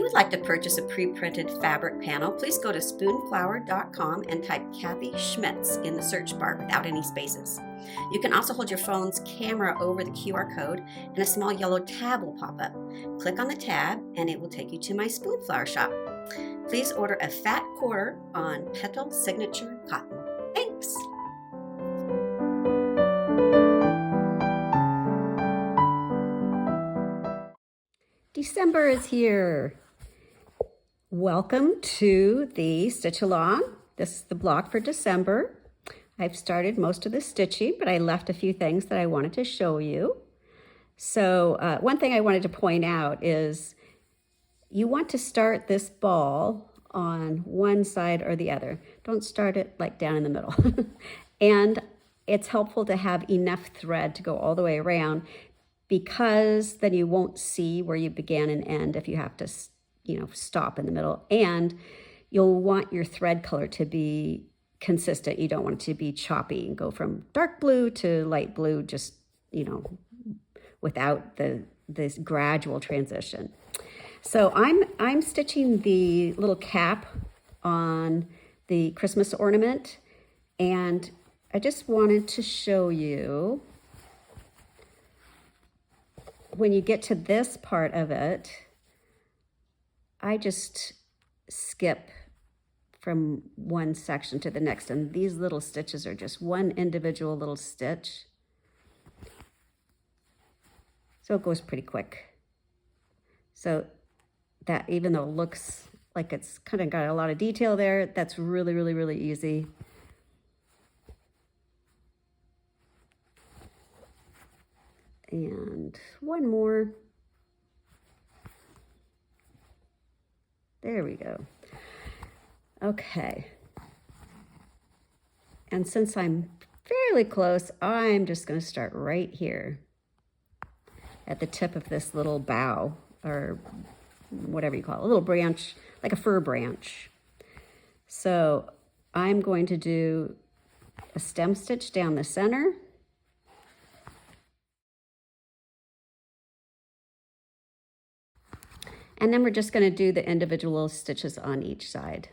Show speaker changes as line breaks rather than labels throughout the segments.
would like to purchase a pre-printed fabric panel, please go to spoonflower.com and type Kathy Schmitz in the search bar without any spaces. You can also hold your phone's camera over the QR code and a small yellow tab will pop up. Click on the tab and it will take you to my Spoonflower shop. Please order a fat quarter on Petal Signature Cotton. Thanks! December is here. Welcome to the Stitch Along. This is the block for December. I've started most of the stitching, but I left a few things that I wanted to show you. So one thing I wanted to point out is you want to start this ball on one side or the other. Don't start it like down in the middle. And it's helpful to have enough thread to go all the way around, because then you won't see where you began and end if you have to, stop in the middle. And you'll want your thread color to be consistent. You don't want it to be choppy and go from dark blue to light blue, just, without this gradual transition. So I'm stitching the little cap on the Christmas ornament, and I just wanted to show you, when you get to this part of it, I just skip from one section to the next, and these little stitches are just one individual little stitch. So it goes pretty quick. So that, even though it looks like it's kind of got a lot of detail there, that's really, really, really easy. And one more. There we go. Okay. And since I'm fairly close, I'm just going to start right here at the tip of this little bough, or whatever you call it, a little branch, like a fir branch. So I'm going to do a stem stitch down the center. And then we're just going to do the individual stitches on each side.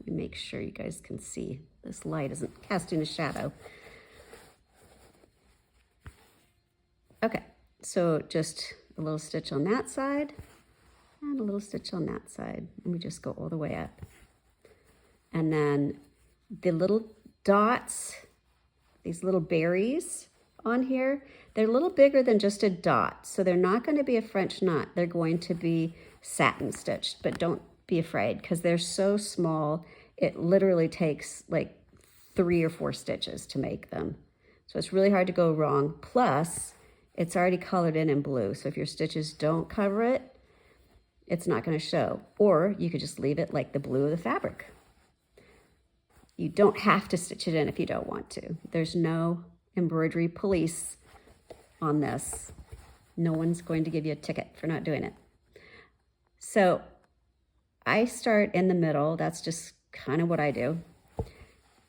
Make sure you guys can see. This light isn't casting a shadow. Okay, so just a little stitch on that side and a little stitch on that side. And we just go all the way up. And then the little dots, these little berries on here, they're a little bigger than just a dot. So they're not going to be a French knot. They're going to be satin stitched, but don't be afraid because they're so small. It literally takes like 3 or 4 stitches to make them. So it's really hard to go wrong. Plus, it's already colored in blue. So if your stitches don't cover it, it's not going to show. Or you could just leave it like the blue of the fabric. You don't have to stitch it in if you don't want to. There's no embroidery police on this. No one's going to give you a ticket for not doing it. So I start in the middle. That's just kind of what I do.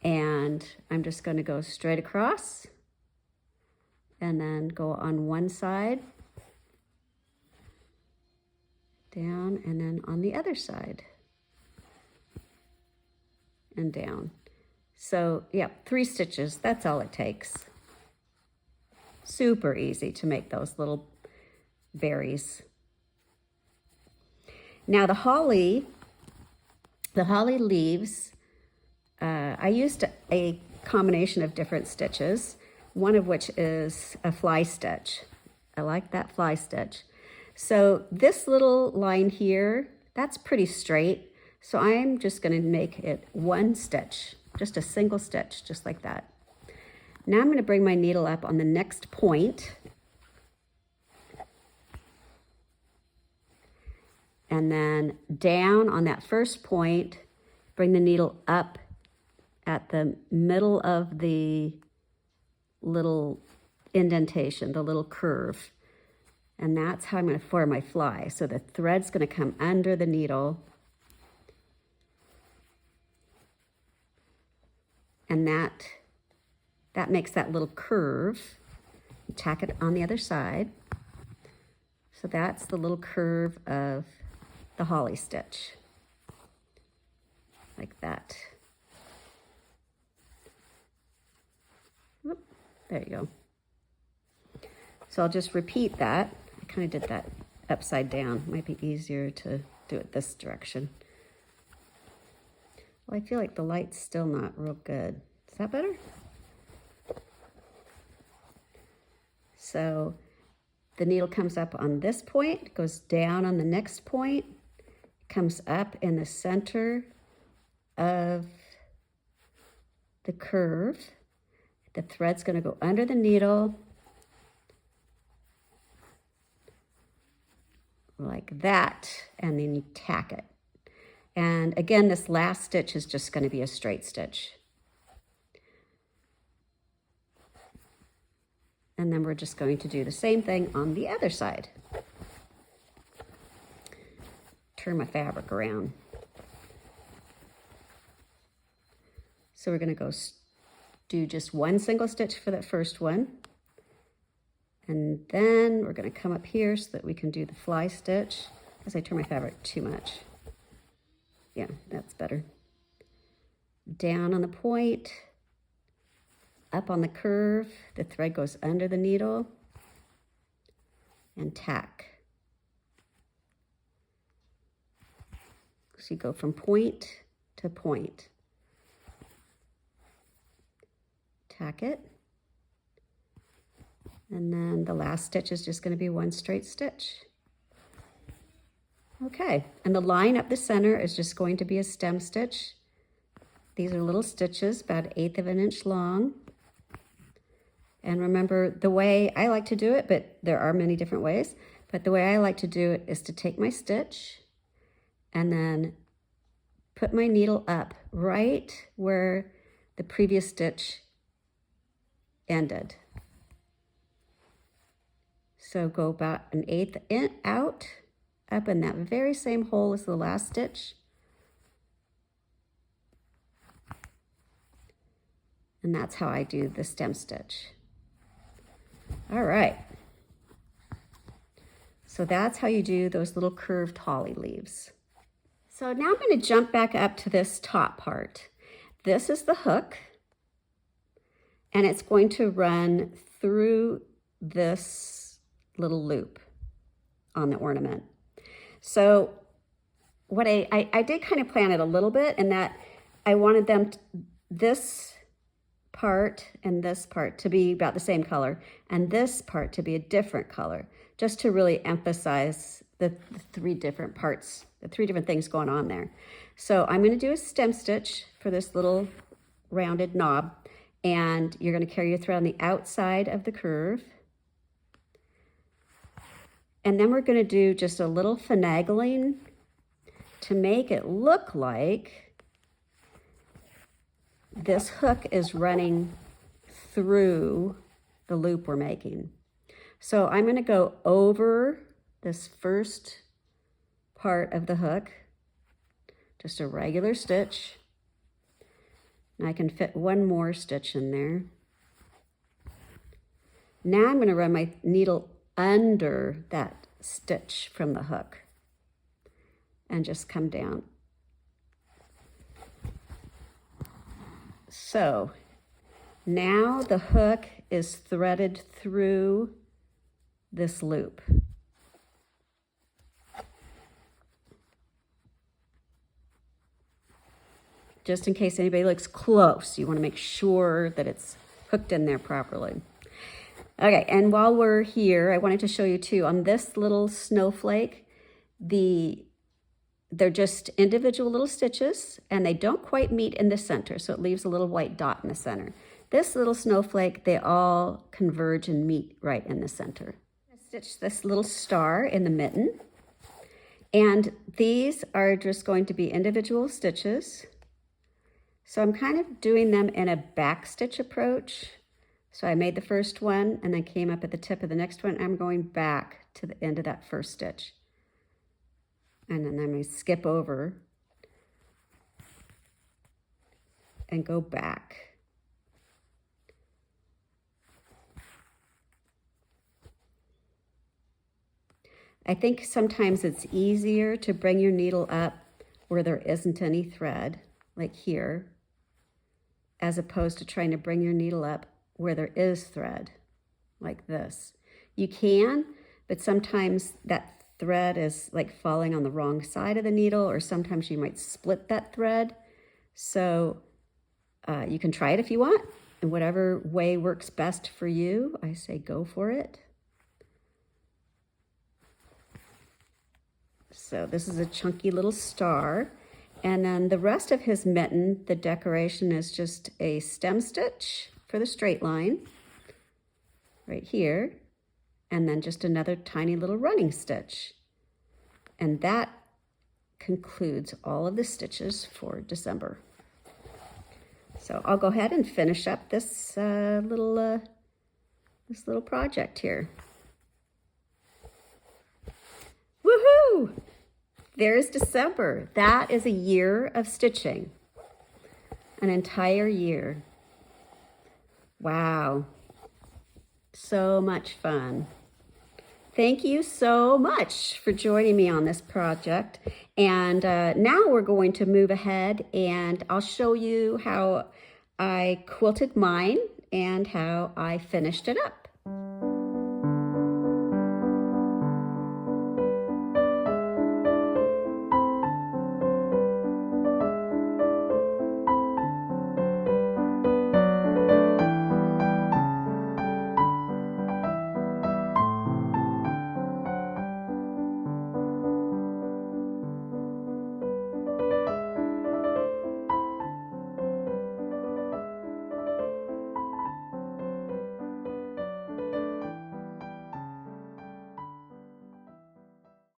And I'm just going to go straight across and then go on one side, down, and then on the other side and down. So yeah, 3 stitches, that's all it takes. Super easy to make those little berries. Now the holly leaves, I used a combination of different stitches, one of which is a fly stitch. I like that fly stitch. So this little line here, that's pretty straight. So I'm just going to make it one stitch, just a single stitch, just like that. Now I'm going to bring my needle up on the next point. And then down on that first point, bring the needle up at the middle of the little indentation, the little curve. And that's how I'm going to form my fly. So the thread's going to come under the needle. And that makes that little curve. Tack it on the other side. So that's the little curve of the holly stitch, like that. Whoop, there you go. So I'll just repeat that. I kind of did that upside down. Might be easier to do it this direction. Well, I feel like the light's still not real good. Is that better? So the needle comes up on this point, goes down on the next point, comes up in the center of the curve. The thread's going to go under the needle like that, and then you tack it. And again, this last stitch is just going to be a straight stitch. And then we're just going to do the same thing on the other side. Turn my fabric around. So we're going to go do just one single stitch for that first one. And then we're going to come up here so that we can do the fly stitch. Because I turn my fabric too much. Yeah, that's better. Down on the point, up on the curve, the thread goes under the needle, and tack. So you go from point to point. Tack it. And then the last stitch is just going to be one straight stitch. Okay, and the line up the center is just going to be a stem stitch. These are little stitches, about 1/8 of an inch long. And remember, the way I like to do it, but there are many different ways, but the way I like to do it is to take my stitch and then put my needle up right where the previous stitch ended. So go about 1/8 in, out, up in that very same hole as the last stitch. And that's how I do the stem stitch. All right. So that's how you do those little curved holly leaves. So now I'm going to jump back up to this top part. This is the hook, and it's going to run through this little loop on the ornament. So what I did kind of plan it a little bit in that I wanted them this part and this part to be about the same color and this part to be a different color, just to really emphasize the three different parts, the three different things going on there. So I'm going to do a stem stitch for this little rounded knob, and you're going to carry your thread on the outside of the curve. And then we're going to do just a little finagling to make it look like this hook is running through the loop we're making. So I'm going to go over this first part of the hook, just a regular stitch. And I can fit one more stitch in there. Now I'm going to run my needle under that stitch from the hook and just come down. So now the hook is threaded through this loop. Just in case anybody looks close, you want to make sure that it's hooked in there properly. Okay, and while we're here, I wanted to show you too, on this little snowflake, they're just individual little stitches, and they don't quite meet in the center, so it leaves a little white dot in the center. This little snowflake, they all converge and meet right in the center. I stitched this little star in the mitten, and these are just going to be individual stitches. So I'm kind of doing them in a back stitch approach. So I made the first one and then came up at the tip of the next one. I'm going back to the end of that first stitch. And then I'm going to skip over and go back. I think sometimes it's easier to bring your needle up where there isn't any thread, like here, as opposed to trying to bring your needle up where there is thread, like this. You can, but sometimes that thread is like falling on the wrong side of the needle, or sometimes you might split that thread. So you can try it if you want, and whatever way works best for you, I say go for it. So this is a chunky little star. And then the rest of his mitten, the decoration is just a stem stitch for the straight line right here. And then just another tiny little running stitch. And that concludes all of the stitches for December. So I'll go ahead and finish up this little project here. Woohoo! There's December. That is a year of stitching. An entire year. Wow. So much fun. Thank you so much for joining me on this project. And now we're going to move ahead and I'll show you how I quilted mine and how I finished it up.